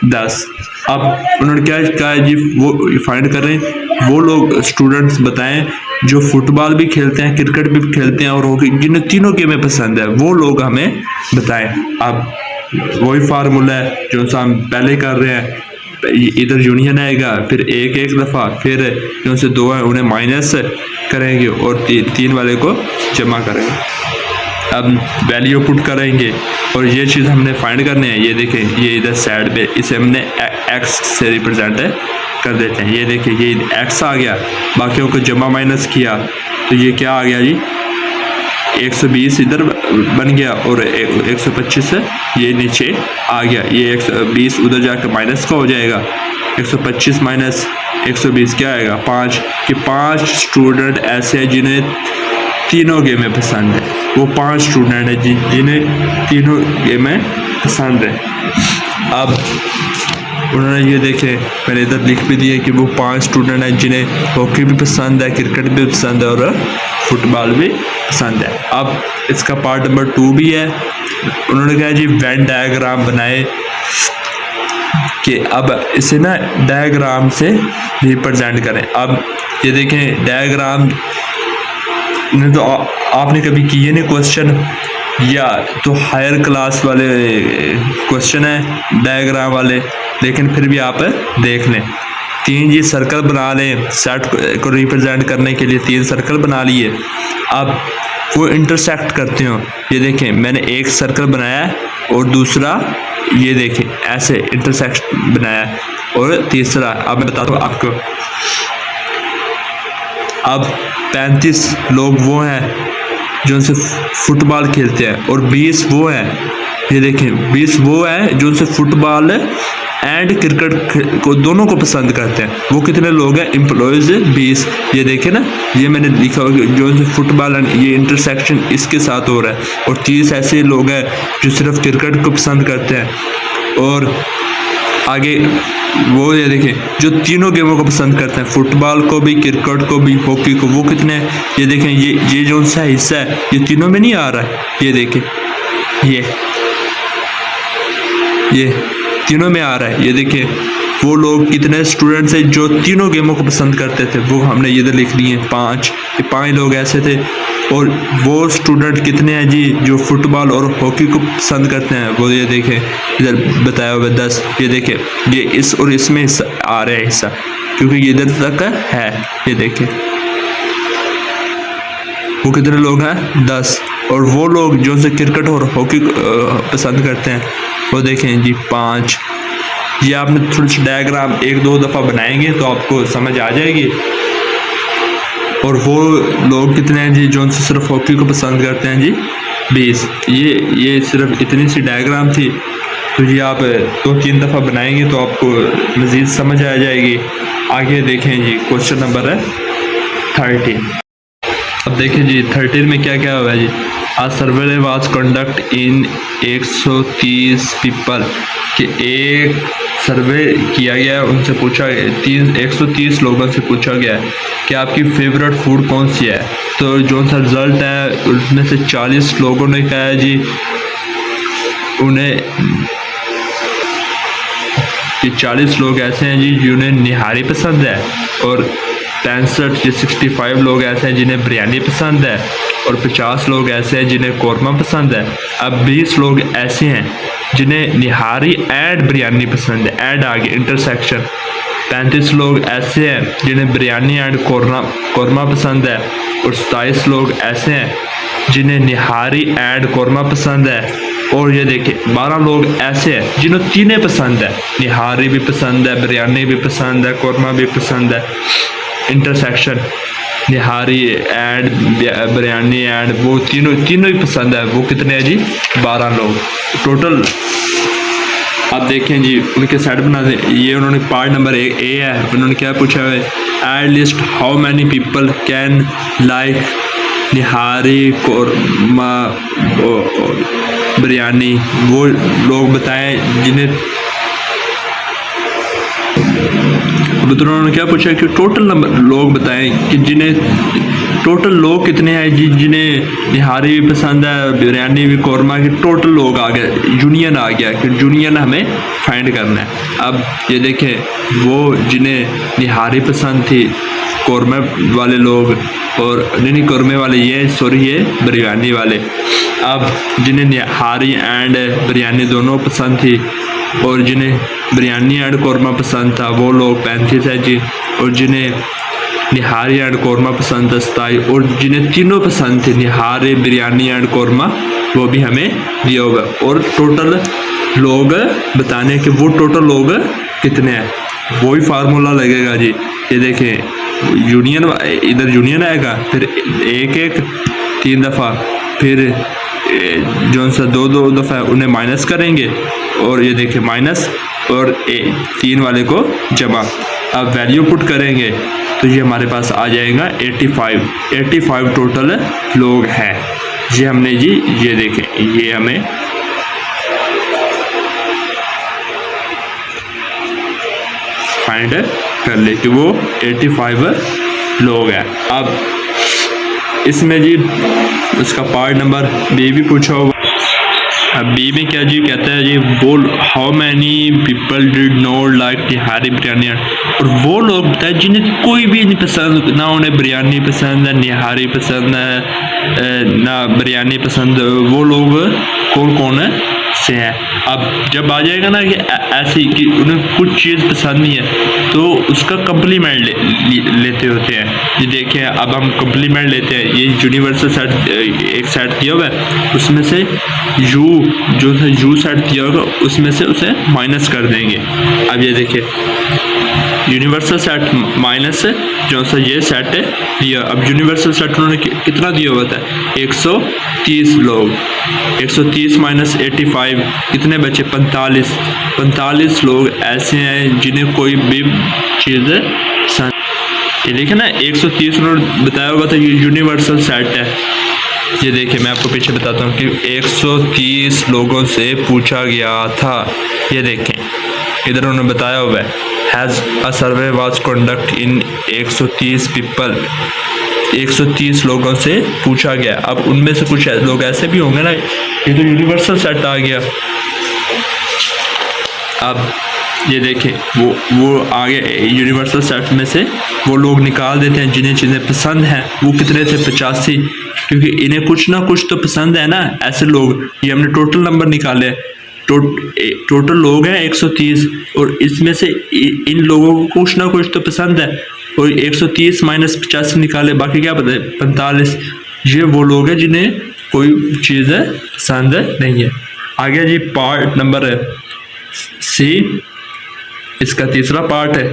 10। अब उन्होंने क्या कहा जी, वो फाइंड कर रहे हैं वो लोग स्टूडेंट्स बताएं जो फुटबॉल भी खेलते हैं, क्रिकेट भी खेलते हैं और हॉकी, जिन्हें तीनों गेमें पसंद है वो लोग हमें बताएं। अब वही फार्मूला है जो हम पहले कर रहे हैं, इधर यूनियन आएगा, फिर एक दफ़ा, फिर जो से 2 है उन्हें माइनस करेंगे और 3 वाले को जमा करेंगे। अब वैल्यू पुट करेंगे और ये चीज़ हमने फाइंड करनी है। ये देखें ये इधर साइड पे इसे हमने एक्स से रिप्रेजेंट कर देते हैं। ये देखिए ये एक्स आ गया, बाकियों को जमा माइनस किया तो ये क्या आ गया जी 120 इधर बन गया और 125 ये नीचे आ गया। ये 120 उधर जाकर माइनस का हो जाएगा। 125 माइनस 120 क्या आएगा 5। कि 5 स्टूडेंट ऐसे हैं जिन्हें तीनों गेमें पसंद है। वो 5 स्टूडेंट है जिन्हें तीनों गेमें पसंद है। अब उन्होंने ये देखे मैंने इधर लिख भी दिए कि वो 5 स्टूडेंट हैं जिन्हें हॉकी भी पसंद है, क्रिकेट भी पसंद है और फुटबॉल भी पसंद है। अब इसका पार्ट नंबर 2 भी है। उन्होंने कहा जी वेन डायग्राम बनाए कि अब इसे ना डायग्राम से रिप्रेजेंट करें। अब ये देखें डायग्राम ने तो आपने कभी किए नहीं क्वेश्चन, या तो हायर क्लास वाले क्वेश्चन है डायग्राम वाले, लेकिन फिर भी आप देख लें। 3 ये सर्कल बना लें, सेट को रिप्रेजेंट करने के लिए 3 सर्कल बना लिए। अब वो इंटरसेक्ट करते हो, ये देखें मैंने एक सर्कल बनाया और दूसरा ये देखें ऐसे इंटरसेक्ट बनाया और तीसरा अब मैं बताता हूँ आपको। अब 35 लोग वो हैं जो उनसे फुटबॉल खेलते हैं और 20 वो हैं, ये देखें 20 वो हैं जो उनसे फुटबॉल एंड क्रिकेट को दोनों को पसंद करते हैं। वो कितने लोग हैं एम्प्लॉयज़ 20। ये देखें ना, ये मैंने लिखा होगा जो उनसे फुटबॉल एंड ये इंटरसेक्शन इसके साथ हो रहा है। और 30 ऐसे लोग हैं जो सिर्फ क्रिकेट को पसंद करते हैं। और आगे वो ये देखें जो तीनों गेमों को पसंद करते हैं, फुटबॉल को भी, क्रिकेट को भी, हॉकी को, वो कितने हैं ये देखें। ये जो सा हिस्सा है ये तीनों में नहीं आ रहा है, ये देखें ये तीनों में आ रहा है। ये देखिए वो लोग कितने स्टूडेंट्स हैं जो तीनों गेमों को पसंद करते थे, वो हमने इधर लिख लिए 5। ये 5 लोग ऐसे थे। और वो स्टूडेंट कितने हैं जी जो फुटबॉल और हॉकी को पसंद करते हैं, वो ये देखें इधर बताया हुआ 10। ये देखें ये इस और इसमें हिस्सा आ रहा है हिस्सा, क्योंकि ये इधर तक है। ये देखें वो कितने लोग हैं 10। और वो लोग जो से क्रिकेट और हॉकी पसंद करते हैं वो देखें जी 5। ये आपने थोड़ी सी डायग्राम 1-2 दफ़ा बनाएंगे तो आपको समझ आ जाएगी। और वो लोग कितने हैं जी जो उनसे सिर्फ हॉकी को पसंद करते हैं जी 20। ये सिर्फ इतनी सी डायग्राम थी, तो ये आप 2-3 दफ़ा बनाएंगे तो आपको मज़ीद समझ आ जाएगी। आगे देखें जी क्वेश्चन नंबर है 13। अब देखें जी 13 में क्या क्या हुआ है जी। A survey was conduct in 130 people, कि एक सर्वे किया गया है, उनसे पूछा 130 लोगों से पूछा गया है कि आपकी फेवरेट फूड कौन सी है। तो जो सा रिज़ल्ट है उसमें से 40 लोगों ने कहा है जी उन्हें, ये 40 लोग ऐसे हैं जी जिन्हें निहारी पसंद है। और 65 लोग ऐसे हैं जिन्हें बिरयानी पसंद है। और 50 लोग ऐसे हैं जिन्हें कौरमा पसंद है। अब 20 लोग ऐसे हैं जिन्हें निहारी एंड बिरयानी पसंद है, एंड आगे इंटरसेक्शन। 35 लोग ऐसे हैं जिन्हें बिरयानी एंड कौरमा पसंद है। और 27 लोग ऐसे हैं जिन्हें निहारी एंड कौरमा पसंद है। और ये देखिए 12 लोग ऐसे हैं जिन्हें तीनों पसंद है, निहारी भी पसंद है, बिरयानी भी पसंद है, कौरमा भी पसंद है। Intersection nihari and biryani and वो तीनों ही पसंद है। वो कितने हैं जी 12 लोग टोटल। आप देखें जी उनके सेट बना दें। ये उन्होंने पार्ट नंबर ए है, उन्होंने क्या पूछा है, at least how many people can like nihari korma biryani. वो लोग बताएं जिन्हें, तो उन्होंने क्या पूछा कि टोटल नंबर लोग बताएं कि जिन्हें, टोटल लोग कितने हैं जी जिन्हें निहारी भी पसंद है, बिरयानी भी, कौरमा के टोटल लोग आ गए, यूनियन आ गया कि यूनियन हमें फाइंड करना है। अब ये देखें वो जिन्हें निहारी पसंद थी, कौरमा वाले लोग, और नहीं कौरमे वाले ये बिरयानी वाले। अब जिन्हें निहारी एंड बिरयानी दोनों पसंद थी और जिन्हें बिरयानी एंड कौरमा पसंद था वो लोग 35 है जी। और जिन्हें निहारी एंड कौरमा पसंद था 27। और जिन्हें तीनों पसंद थे निहारी, बिरयानी एंड कौरमा, वो भी हमें दिया होगा। और टोटल लोग बताने के वो टोटल लोग कितने हैं, वही फार्मूला लगेगा जी। ये देखें यूनियन, इधर यूनियन आएगा, फिर 1-1 3 दफ़ा फिर जो सा दो दफ़ा उन्हें माइनस करेंगे और ये देखिए माइनस और 3 वाले को जमा। अब वैल्यू पुट करेंगे तो ये हमारे पास आ जाएगा 85 टोटल लोग हैं। ये हमने जी ये देखें, ये हमें फाइंड कर ले कि वो 85 लोग हैं। अब इसमें जी उसका पार्ट नंबर बी भी पूछा होगा। अब बी में क्या जी कहता है जी, बोल how many people did not like nihari biryani. और वो लोग बताए जिन्हें कोई भी नहीं पसंद, ना उन्हें बिरयानी पसंद है, निहारी पसंद है, ना बिरयानी पसंद, वो लोग कौन कौन से हैं। अब जब आ जाएगा ना कि ऐसी कि उन्हें कुछ चीज़ पसंद नहीं है तो उसका कम्प्लीमेंट लेते होते हैं। ये देखें अब हम कम्प्लीमेंट लेते हैं। ये यूनिवर्सल सेट एक सेट दिया हुआ है, उसमें से यू जो सा यू सेट दिया होगा उसमें से उसे माइनस कर देंगे। अब ये देखिए यूनिवर्सल सेट माइनस जो सा ये सेट है दिया। अब यूनिवर्सल सेट उन्होंने कितना दिया हुआ था, 130 लोग। 130 माइनस 85 कितने बचे, 45 लोग ऐसे हैं जिन्हें कोई भी चीज़ ये देखिए ना 130 उन्होंने बताया होगा था, ये यूनिवर्सल सेट है। ये देखिए मैं आपको पीछे बताता हूँ कि 130 लोगों से पूछा गया था। ये देखें इधर उन्होंने बताया हुआ है has a survey was conduct in 130 people. 130 लोगों से पूछा गया। अब उनमें से कुछ लोग ऐसे भी होंगे ना, ये तो यूनिवर्सल सेट आ गया। अब ये देखें वो आगे यूनिवर्सल सेट में से वो लोग निकाल देते हैं जिन्हें चीज़ें पसंद हैं। वो कितने थे, 85, क्योंकि इन्हें कुछ ना कुछ तो पसंद है ना ऐसे लोग। ये हमने टोटल नंबर निकाले, टोटल लोग हैं 130 और इसमें से इन लोगों को कुछ ना कुछ तो पसंद है। और 130 माइनस 85 निकाले, बाकी क्या पता है 45। ये वो लोग हैं जिन्हें कोई चीज़ पसंद नहीं है। आगे जी पार्ट नंबर सी, इसका तीसरा पार्ट है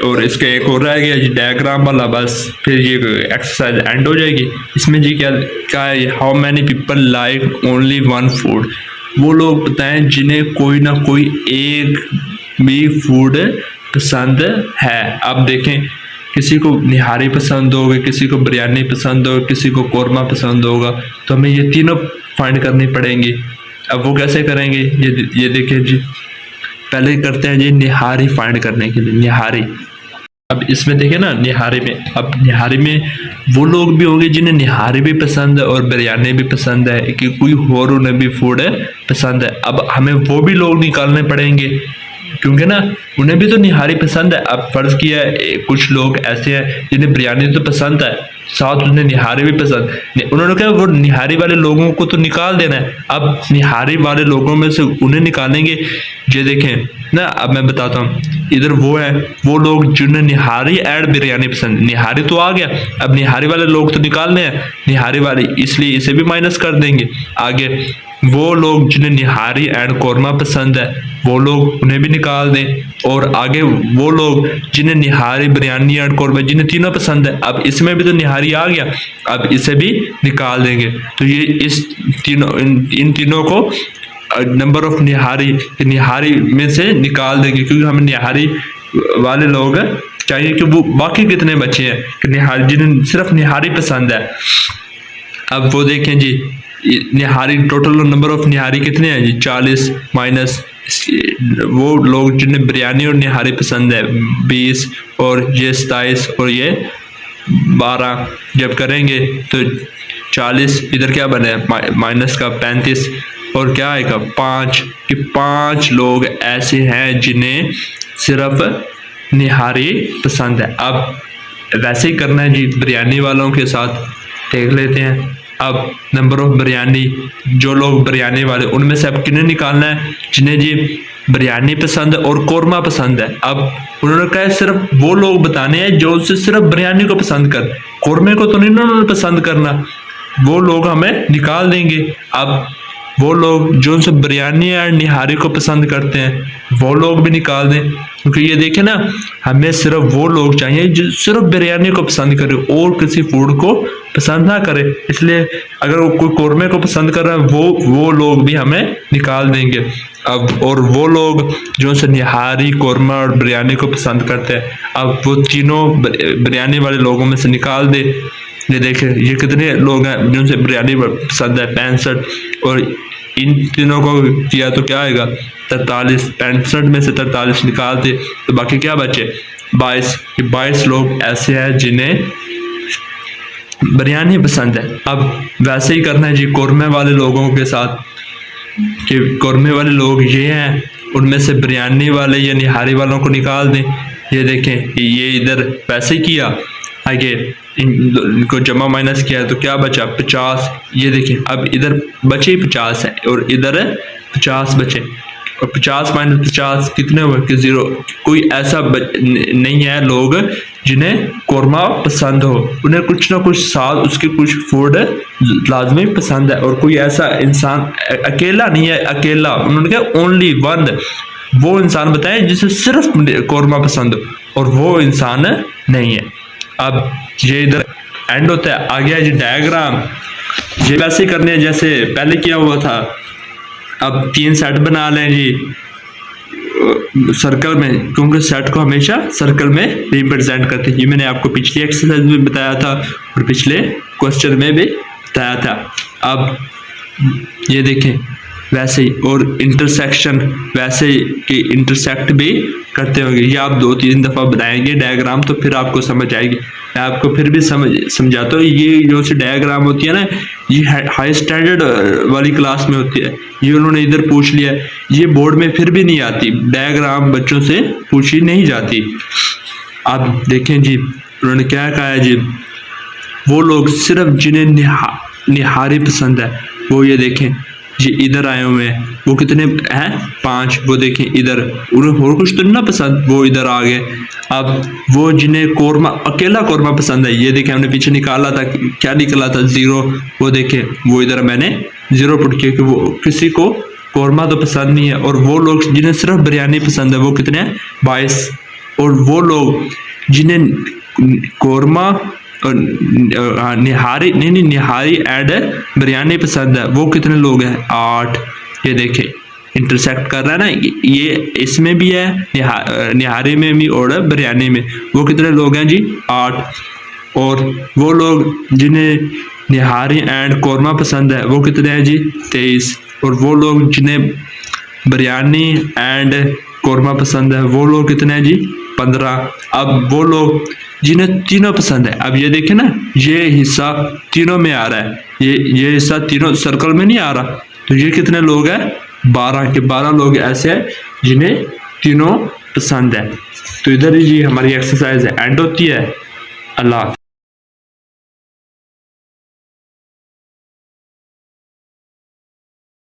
और इसका एक और रह गया जी डायग्राम वाला, बस फिर ये एक्सरसाइज एंड हो जाएगी। इसमें जी क्या है, how many people like only one food. वो लोग बताएं जिन्हें कोई ना कोई एक भी फूड पसंद है। अब देखें किसी को निहारी पसंद होगा, किसी को बिरयानी पसंद होगा, किसी को कौरमा पसंद होगा, तो हमें ये तीनों फाइंड करनी पड़ेंगी। अब वो कैसे करेंगे, ये देखिए जी पहले करते हैं जी निहारी फाइंड करने के लिए निहारी। अब इसमें देखिए ना निहारी में, अब निहारी में वो लोग भी होंगे जिन्हें निहारी भी पसंद है और बिरयानी भी पसंद है, कि कोई और उन्हें भी फूड पसंद है। अब हमें वो भी लोग निकालने पड़ेंगे क्योंकि ना उन्हें भी तो निहारी पसंद है। अब फर्ज किया है कुछ लोग ऐसे हैं जिन्हें बिरयानी तो पसंद है, साथ उन्हें निहारी भी पसंद। उन्होंने कहा वो निहारी वाले लोगों को तो निकाल देना है। अब निहारी वाले लोगों में से उन्हें निकालेंगे। ये देखें ना, अब मैं बताता हूँ, इधर वो है वो लोग जिन्हें निहारी एंड बिरयानी पसंद। निहारी तो आ गया, अब निहारी वाले लोग तो निकालने हैं, निहारी वाले, इसलिए इसे भी माइनस कर देंगे। आगे वो लोग जिन्हें निहारी एंड कौरमा पसंद है वो लोग उन्हें भी निकाल दें। और आगे वो लोग जिन्हें निहारी बिरयानी एंड कौरमा जिन्हें तीनों पसंद है, अब इसमें भी तो निहारी आ गया, अब इसे भी निकाल देंगे। तो ये इस तीनों इन तीनों को नंबर ऑफ निहारी में से निकाल देंगे, क्योंकि हमें निहारी वाले लोग चाहिए कि वो बाकी कितने बचे हैं कि निहारी जिन्हें सिर्फ निहारी पसंद है। अब वो देखें जी निहारी टोटल नंबर ऑफ निहारी कितने हैं जी, 40 माइनस वो लोग जिन्हें बिरयानी और निहारी पसंद है 20 और ये 27 और ये 12। जब करेंगे तो 40 इधर क्या बने माइनस का 35 और क्या आएगा 5, कि 5 लोग ऐसे हैं जिन्हें सिर्फ निहारी पसंद है। अब वैसे ही करना है जी बिरयानी वालों के साथ, देख लेते हैं। अब नंबर ऑफ बिरयानी, जो लोग बिरयानी वाले उनमें से अब किन्हें निकालना है, जिन्हें जी बिरयानी पसंद है और कौरमा पसंद है। अब उन्होंने कहा सिर्फ वो लोग बताने हैं जो उससे सिर्फ बिरयानी को पसंद कर, कौरमे को तो नहीं उन्होंने पसंद करना, वो लोग हमें निकाल देंगे। अब वो लोग जो उनसे बिरयानी और निहारी को पसंद करते हैं वो लोग भी निकाल दें, क्योंकि ये देखें ना हमें सिर्फ वो लोग चाहिए जो सिर्फ बिरयानी को पसंद करें और किसी फूड को पसंद ना करे, इसलिए अगर कोई कौरमे को पसंद कर रहा है वो लोग भी हमें निकाल देंगे। अब और वो लोग जो से निहारी, कौरमा और बिरयानी को पसंद करते हैं, अब वो तीनों बिरयानी वाले लोगों में से निकाल दे। ये देखे ये कितने लोग हैं जिनसे बिरयानी पसंद है, 65, और इन तीनों को किया तो क्या आएगा 43, 65 में से 43 निकाल दे तो बाकी क्या बचे 22। 22 लोग ऐसे हैं जिन्हें बिरयानी पसंद है। अब वैसे ही करना है जी कौरमे वाले लोगों के साथ, कि कौरमे वाले लोग ये हैं, उनमें से बिरयानी वाले या निहारी वालों को निकाल दें। ये देखें ये इधर वैसे ही किया, आगे इनको जमा माइनस किया तो क्या बचा 50। ये देखें अब इधर बचे 50 है और इधर 50 बचे, और 50 माइनस 50 कितने हुए कि 0। कोई ऐसा नहीं है लोग जिन्हें कौरमा पसंद हो, उन्हें कुछ ना कुछ साथ उसके कुछ फूड लाजमी पसंद है। और कोई ऐसा इंसान अकेला नहीं है, अकेला उन्होंने कहा ओनली वन, वो इंसान बताए जिसे सिर्फ कौरमा पसंद हो, और वो इंसान नहीं है। अब ये इधर एंड होता है, आ गया जी डायग्राम। ये वैसे करने हैं जैसे पहले किया हुआ था। अब 3 सेट बना लें जी सर्कल में, क्योंकि सेट को हमेशा सर्कल में रिप्रेजेंट करते हैं। ये मैंने आपको पिछली एक्सरसाइज में बताया था और पिछले क्वेश्चन में भी बताया था। अब ये देखें वैसे ही, और इंटरसेक्शन वैसे कि इंटरसेक्ट भी करते होंगे। ये आप 2-3 दफ़ा बनाएंगे डायग्राम तो फिर आपको समझ आएगी। मैं आपको फिर भी समझाता हूँ। ये जो सी डायग्राम होती है ना, ये हाई स्टैंडर्ड वाली क्लास में होती है। ये उन्होंने इधर पूछ लिया, ये बोर्ड में फिर भी नहीं आती, डायग्राम बच्चों से पूछी नहीं जाती। आप देखें जी उन्होंने क्या कहा है जी, वो लोग सिर्फ जिन्हें निहारी पसंद है वो ये देखें ये इधर आए हुए हैं, वो कितने हैं 5। वो देखें इधर उन्हें और कुछ तो नहीं ना पसंद, वो इधर आ गए। अब वो जिन्हें कौरमा अकेला कौरमा पसंद है, ये देखें हमने पीछे निकाला था, क्या निकला था 0। वो देखें वो इधर मैंने 0 पुट किया कि वो किसी को कौरमा तो पसंद नहीं है। और वो लोग जिन्हें सिर्फ बिरयानी पसंद है वो कितने हैं 22। और वो लोग जिन्हें कौरमा निहारी निहारी एंड बिरयानी पसंद है वो कितने लोग हैं 8। ये देखें इंटरसेक्ट कर रहा है ना, ये इसमें भी है निहारी में भी और बिरयानी में। वो कितने लोग हैं जी 8। और वो लोग जिन्हें निहारी एंड कौरमा पसंद है वो कितने हैं जी 23। और वो लोग जिन्हें बिरयानी एंड कौरमा पसंद है वो लोग कितने हैं जी 15। अब वो लोग जिन्हें तीनों पसंद है, अब ये देखें ना ये हिस्सा तीनों में आ रहा है, ये हिस्सा तीनों सर्कल में नहीं आ रहा, तो ये कितने लोग हैं 12 के 12 लोग ऐसे हैं जिन्हें तीनों पसंद है। तो इधर ही जी हमारी एक्सरसाइज एंड होती है। अल्लाह।